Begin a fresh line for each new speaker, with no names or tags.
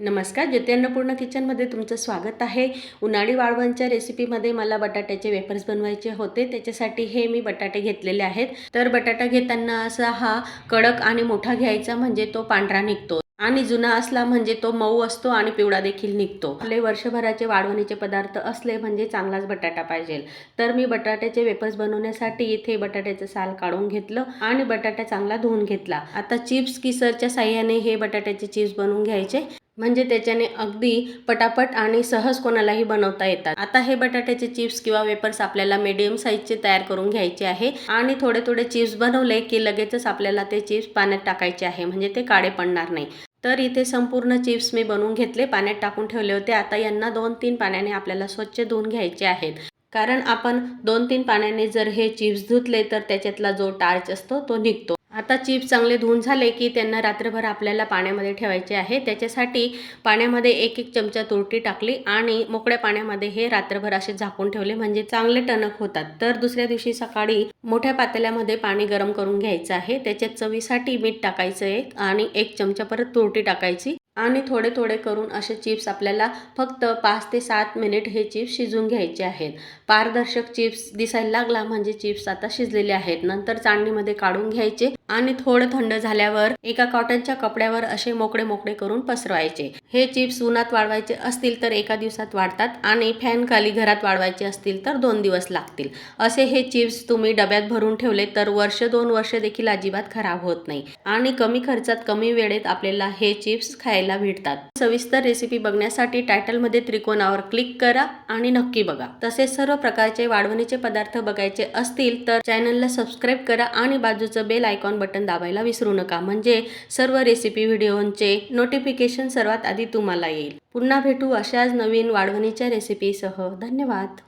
नमस्कार, ज्योती अन्नपूर्णा किचनमध्ये तुमचं स्वागत आहे। उन्हाळी वाळवणच्या रेसिपीमध्ये मला बटाट्याचे वेफर्स बनवायचे होते। त्याच्यासाठी हे मी बटाटे घेतलेले आहेत। तर बटाटा घेताना असा हा कडक आणि मोठा घ्यायचा, म्हणजे तो पांढरा निघतो, आणि जुना असला म्हणजे तो मऊ असतो आणि पिवळा देखील निघतो। आपले वर्षभराचे वाळवणीचे पदार्थ असले म्हणजे चांगलाच बटाटा पाहिजे। तर मी बटाट्याचे वेफर्स बनवण्यासाठी इथे बटाट्याचं साल काढून घेतलं आणि बटाटा चांगला धुवून घेतला। आता चिप्स किसरच्या साहाय्याने हे बटाट्याचे चिप्स बनवून घ्यायचे, म्हणजे त्याच्याने अगदी पटापट आणि सहज कोणालाही बनवता येतात। आता हे बटाट्याचे चिप्स किंवा वेफर्स आपल्याला मीडियम साईजचे तयार करून घ्यायचे आहे, आणि थोडे थोडे चिप्स बनवले की लगेचच आपल्याला ते चिप्स पाण्यात टाकायचे आहे, म्हणजे ते काळे पडणार नाही। तर इथे संपूर्ण चिप्स मी बनवून घेतले, पाण्यात टाकून ठेवले होते। आता यांना 2-3 पाण्याने आपल्याला स्वच्छ धुवून घ्यायचे आहेत, कारण आपण 2-3 पाण्याने जर हे चिप्स धुतले तर त्याच्यातला जो टार्च असतो तो निघतो। आता चिप्स चांगले धुवून झाले की त्यांना रात्रभर आपल्याला पाण्यामध्ये ठेवायचे आहे। त्याच्यासाठी पाण्यामध्ये 1-1 चमचा तुरटी टाकली आणि मोकळ्या पाण्यामध्ये हे रात्रभर असे झाकून ठेवले, म्हणजे चांगले टणक होतात। तर दुसऱ्या दिवशी सकाळी मोठ्या पातेल्यामध्ये पाणी गरम करून घ्यायचं आहे। त्याच्यात चवीसाठी मीठ टाकायचं आहे आणि 1 चमचा परत तुरटी टाकायची, आणि थोडे थोडे करून असे चिप्स आपल्याला फक्त 5 ते 7 मिनिट हे चिप्स शिजवून घ्यायचे आहेत। पारदर्शक चिप्स दिसायला लागला म्हणजे चिप्स आता शिजलेले आहेत। नंतर चाळणीमध्ये काढून घ्यायचे आणि थोडं थंड झाल्यावर एका कॉटनच्या कपड्यावर असे मोकळे मोकळे करून पसरवायचे। हे चिप्स उन्हात वाळवायचे असतील तर एका दिवसात वाळतात, आणि फॅन खाली घरात वाळवायचे असतील तर 2 दिवस लागतील। असे हे चिप्स तुम्ही डब्यात भरून ठेवले तर 1-2 वर्ष देखील अजिबात खराब होत नाही, आणि कमी खर्चात कमी वेळेत आपल्याला हे चिप्स खायला भेटतात। सविस्तर रेसिपी बघण्यासाठी टायटलमध्ये त्रिकोणावर क्लिक करा आणि नक्की बघा। तसेच सर्व प्रकारचे वाळवणीचे पदार्थ बघायचे असतील तर चॅनलला सबस्क्राईब करा आणि बाजूचं बेल आयकॉन बटन दाबायला विसरू नका, म्हणजे सर्व रेसिपी व्हिडिओंचे नोटिफिकेशन सर्वात आधी तुम्हाला येईल। पुन्हा भेटू अशाच नवीन वाळवणीच्या रेसिपीसह। धन्यवाद।